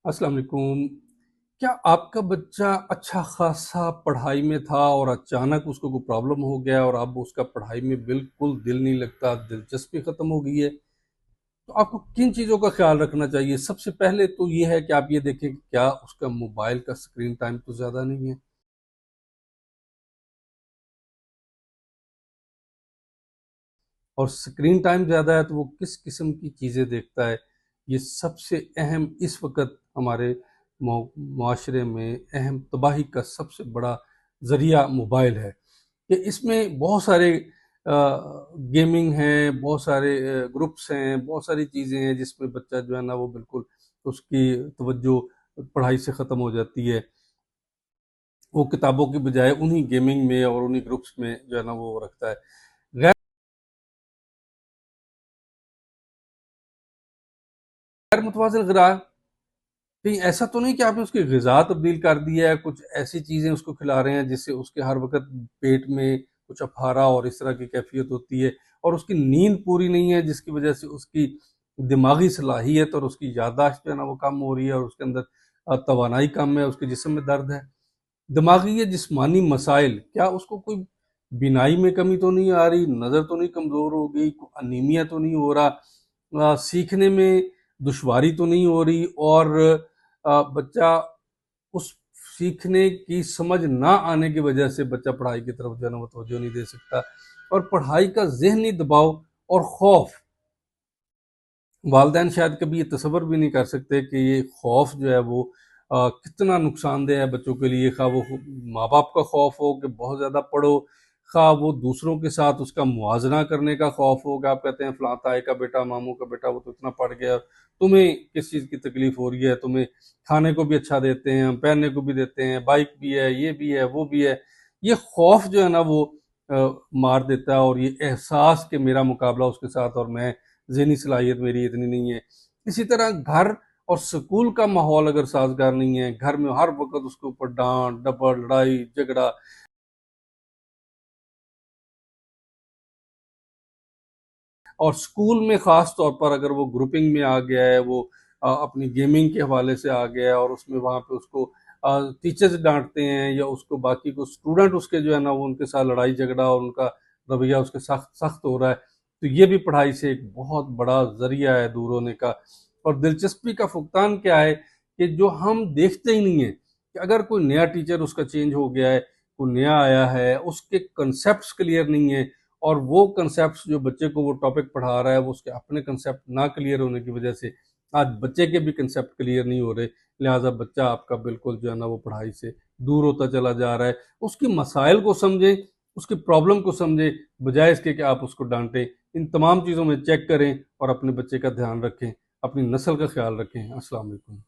السلام علیکم۔ کیا آپ کا بچہ اچھا خاصا پڑھائی میں تھا اور اچانک اس کو کوئی پرابلم ہو گیا اور اب اس کا پڑھائی میں بالکل دل نہیں لگتا، دلچسپی ختم ہو گئی ہے؟ تو آپ کو کن چیزوں کا خیال رکھنا چاہیے؟ سب سے پہلے تو یہ ہے کہ آپ یہ دیکھیں کہ کیا اس کا موبائل کا سکرین ٹائم تو زیادہ نہیں ہے، اور سکرین ٹائم زیادہ ہے تو وہ کس قسم کی چیزیں دیکھتا ہے؟ یہ سب سے اہم اس وقت ہمارے معاشرے میں اہم تباہی کا سب سے بڑا ذریعہ موبائل ہے، کہ اس میں بہت سارے گیمنگ ہیں، بہت سارے گروپس ہیں، بہت ساری چیزیں ہیں جس میں بچہ جو ہے نا وہ بالکل اس کی توجہ پڑھائی سے ختم ہو جاتی ہے۔ وہ کتابوں کی بجائے انہی گیمنگ میں اور انہی گروپس میں جو ہے نا وہ رکھتا ہے۔ غیر متوازن غذا، کہیں ایسا تو نہیں کہ آپ نے اس کی غذا تبدیل کر دی ہے، کچھ ایسی چیزیں اس کو کھلا رہے ہیں جس سے اس کے ہر وقت پیٹ میں کچھ اپھارا اور اس طرح کی کیفیت ہوتی ہے، اور اس کی نیند پوری نہیں ہے جس کی وجہ سے اس کی دماغی صلاحیت اور اس کی یادداشت جو ہے نا وہ کم ہو رہی ہے، اور اس کے اندر توانائی کم ہے، اس کے جسم میں درد ہے۔ دماغی یا جسمانی مسائل، کیا اس کو کوئی بینائی میں کمی تو نہیں آ رہی، نظر تو نہیں کمزور ہو گئی، کوئی انیمیا تو نہیں ہو رہا، سیکھنے میں دشواری تو نہیں ہو رہی، اور بچہ اس سیکھنے کی سمجھ نہ آنے کی وجہ سے بچہ پڑھائی کی طرف جو ہے نا وہ توجہ نہیں دے سکتا، اور پڑھائی کا ذہنی دباؤ اور خوف، والدین شاید کبھی یہ تصور بھی نہیں کر سکتے کہ یہ خوف جو ہے وہ کتنا نقصان دہ ہے بچوں کے لیے، خواہ وہ ماں باپ کا خوف ہو کہ بہت زیادہ پڑھو، خواہ وہ دوسروں کے ساتھ اس کا موازنہ کرنے کا خوف ہو کہ آپ کہتے ہیں فلاں تائی کا بیٹا، ماموں کا بیٹا وہ تو اتنا پڑھ گیا، تمہیں کس چیز کی تکلیف ہو رہی ہے؟ تمہیں کھانے کو بھی اچھا دیتے ہیں، پہننے کو بھی دیتے ہیں، بائک بھی ہے، یہ بھی ہے، وہ بھی ہے۔ یہ خوف جو ہے نا وہ مار دیتا ہے، اور یہ احساس کہ میرا مقابلہ اس کے ساتھ اور میں ذہنی صلاحیت میری اتنی نہیں ہے۔ اسی طرح گھر اور سکول کا ماحول اگر سازگار نہیں ہے، گھر میں ہر وقت اس کے اوپر ڈانٹ ڈپٹ، لڑائی جھگڑا، اور سکول میں خاص طور پر اگر وہ گروپنگ میں آ گیا ہے، وہ اپنی گیمنگ کے حوالے سے آ گیا ہے، اور اس میں وہاں پہ اس کو ٹیچرز ڈانٹتے ہیں، یا اس کو باقی کو اسٹوڈنٹ اس کے جو ہے نا وہ ان کے ساتھ لڑائی جھگڑا اور ان کا رویہ اس کے سخت سخت ہو رہا ہے، تو یہ بھی پڑھائی سے ایک بہت بڑا ذریعہ ہے دور ہونے کا۔ اور دلچسپی کا فقدان کیا ہے کہ جو ہم دیکھتے ہی نہیں ہیں کہ اگر کوئی نیا ٹیچر اس کا چینج ہو گیا ہے، کوئی نیا آیا ہے، اس کے کنسیپٹس کلیئر نہیں ہیں، اور وہ کنسیپٹس جو بچے کو وہ ٹاپک پڑھا رہا ہے وہ اس کے اپنے کنسیپٹ نہ کلیئر ہونے کی وجہ سے آج بچے کے بھی کنسیپٹ کلیئر نہیں ہو رہے، لہٰذا بچہ آپ کا بالکل جو ہے نا وہ پڑھائی سے دور ہوتا چلا جا رہا ہے۔ اس کی مسائل کو سمجھیں، اس کی پرابلم کو سمجھیں، بجائے اس کے کہ آپ اس کو ڈانٹیں۔ ان تمام چیزوں میں چیک کریں اور اپنے بچے کا دھیان رکھیں، اپنی نسل کا خیال رکھیں۔ السلام علیکم۔